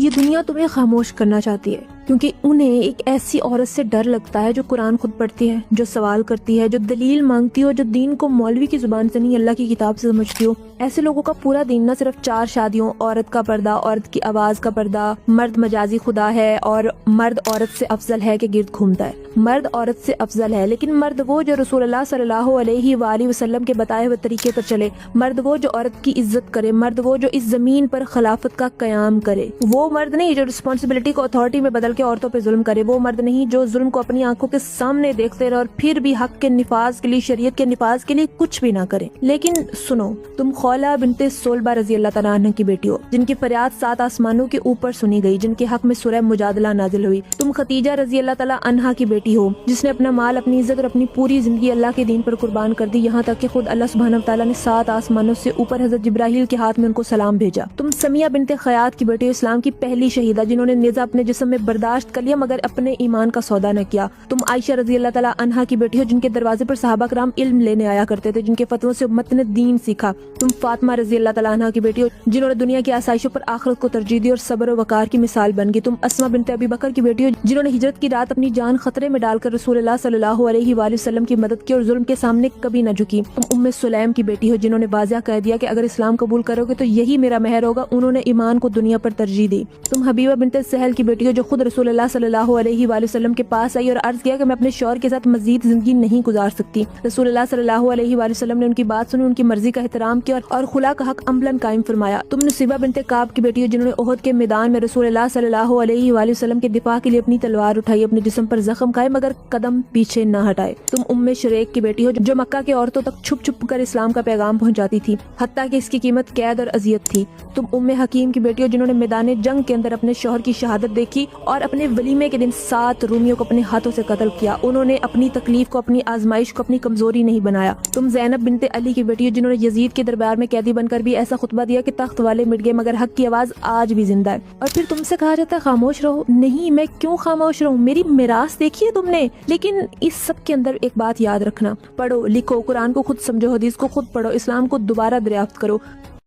یہ دنیا تمہیں خاموش کرنا چاہتی ہے، کیونکہ انہیں ایک ایسی عورت سے ڈر لگتا ہے جو قرآن خود پڑھتی ہے، جو سوال کرتی ہے، جو دلیل مانگتی ہو، جو دین کو مولوی کی زبان سے نہیں اللہ کی کتاب سے سمجھتی ہو۔ ایسے لوگوں کا پورا دین نہ صرف 4 شادیوں، عورت کا پردہ، عورت کی آواز کا پردہ، مرد مجازی خدا ہے اور مرد عورت سے افضل ہے کہ گرد گھومتا ہے۔ مرد عورت سے افضل ہے، لیکن مرد وہ جو رسول اللہ صلی اللہ علیہ وآلہ وسلم کے بتائے ہوئے طریقے پر چلے، مرد وہ جو عورت کی عزت کرے، مرد وہ جو اس زمین پر خلافت کا قیام کرے، وہ مرد نہیں جو رسپانسبلٹی کو اتھارٹی میں بدل کے عورتوں پہ ظلم کرے، وہ مرد نہیں جو ظلم کو اپنی آنکھوں کے سامنے دیکھتے رہے اور پھر بھی حق کے نفاذ کے لیے، شریعت کے نفاذ کے لیے کچھ بھی نہ کرے۔ لیکن سنو، تم خولہ بنت سولبہ رضی اللہ تعالیٰ عنہ کی بیٹی ہو، جن کی فریاد 7 آسمانوں کے اوپر سنی گئی، جن کے حق میں سورہ مجادلہ نازل ہوئی۔ تم ختیجہ رضی اللہ تعالیٰ عنہا کی بیٹی ہو، جس نے اپنا مال، اپنی عزت اور اپنی پوری زندگی اللہ کے دین پر قربان کر دی، یہاں تک کہ خود اللہ سبحانہ وتعالیٰ نے 7 آسمانوں سے اوپر حضرت جبرائیل کے ہاتھ میں ان کو سلام بھیجا۔ تم سمیہ بنت خیاط کی بیٹی ہو، اسلام کی پہلی شہیدہ، جنہوں نے نیزہ اپنے جسم میں برداشت کر لیا مگر اپنے ایمان کا سودا نہ کیا۔ تم عائشہ رضی اللہ تعالیٰ عنہا کی بیٹی ہو، جن کے دروازے پر صحابہ کرام علم لینے آیا کرتے تھے، جن کے فتووں سے امت نے دین سیکھا۔ تم فاطمہ رضی اللہ تعالیٰ عنہا کی بیٹی ہو، جنہوں نے دنیا کی آسائشوں پر آخرت کو ترجیح دی اور صبر و وقار کی مثال بن گئی۔ تم اسماء بنت ابی بکر کی بیٹی ہو، جنہوں نے ہجرت کی رات اپنی جان خطرے میں ڈال کر رسول اللہ صلی اللہ علیہ وآلہ وسلم کی مدد کی اور ظلم کے سامنے کبھی نہ جھکی۔ تم ام سلیم کی بیٹی ہو، جنہوں نے واضح کہہ دیا کہ اگر اسلام قبول کرو گے تو یہی میرا مہر ہوگا، انہوں نے ایمان کو دنیا پر ترجیح دی۔ تم حبیبہ بنت سہل کی بیٹی ہو، جو خود رسول اللہ صلی اللہ علیہ وآلہ وسلم کے پاس آئی اور عرض کیا کہ میں اپنے شوہر کے ساتھ مزید زندگی نہیں گزار سکتی۔ رسول اللہ صلی اللہ علیہ وآلہ وسلم نے ان کی بات سنی، ان کی مرضی کا احترام کیا اور خلا کا حق عملاً قائم فرمایا۔ تم نصیبہ بنت کعب کی بیٹی ہو، جنہوں نے احد کے میدان میں رسول اللہ صلی اللہ علیہ وآلہ وسلم کے دفاع کے لیے اپنی تلوار اٹھائی، اپنے جسم پر زخم کھائے مگر قدم پیچھے نہ ہٹائے۔ تم ام شریک کی بیٹی ہو، جو مکہ کے عورتوں تک چھپ چھپ کر اسلام کا پیغام پہنچاتی تھی، حتیٰ کہ اس کی قیمت قید اور اذیت تھی۔ تم ام حکیم کی بیٹی ہو، جنہوں نے میدان جنگ کے اندر اپنے شوہر کی شہادت دیکھی اور اپنے ولیمے کے دن 7 رومیوں کو اپنے ہاتھوں سے قتل کیا۔ انہوں نے اپنی تکلیف کو، اپنی آزمائش کو اپنی کمزوری نہیں بنایا۔ تم زینب بنت علی کی بیٹی ہو، جنہوں نے یزید کے دربار میں قیدی بن کر بھی ایسا خطبہ دیا کہ تخت والے مٹ گئے مگر حق کی آواز آج بھی زندہ ہے۔ اور پھر تم سے کہا جاتا ہے خاموش رہو۔ نہیں، میں کیوں خاموش رہوں؟ میری میراث دیکھی ہے تم نے۔ لیکن اس سب کے اندر ایک بات یاد رکھنا، پڑھو، لکھو، قرآن کو خود سمجھو، حدیث کو خود پڑھو، اسلام کو دوبارہ دریافت کرو۔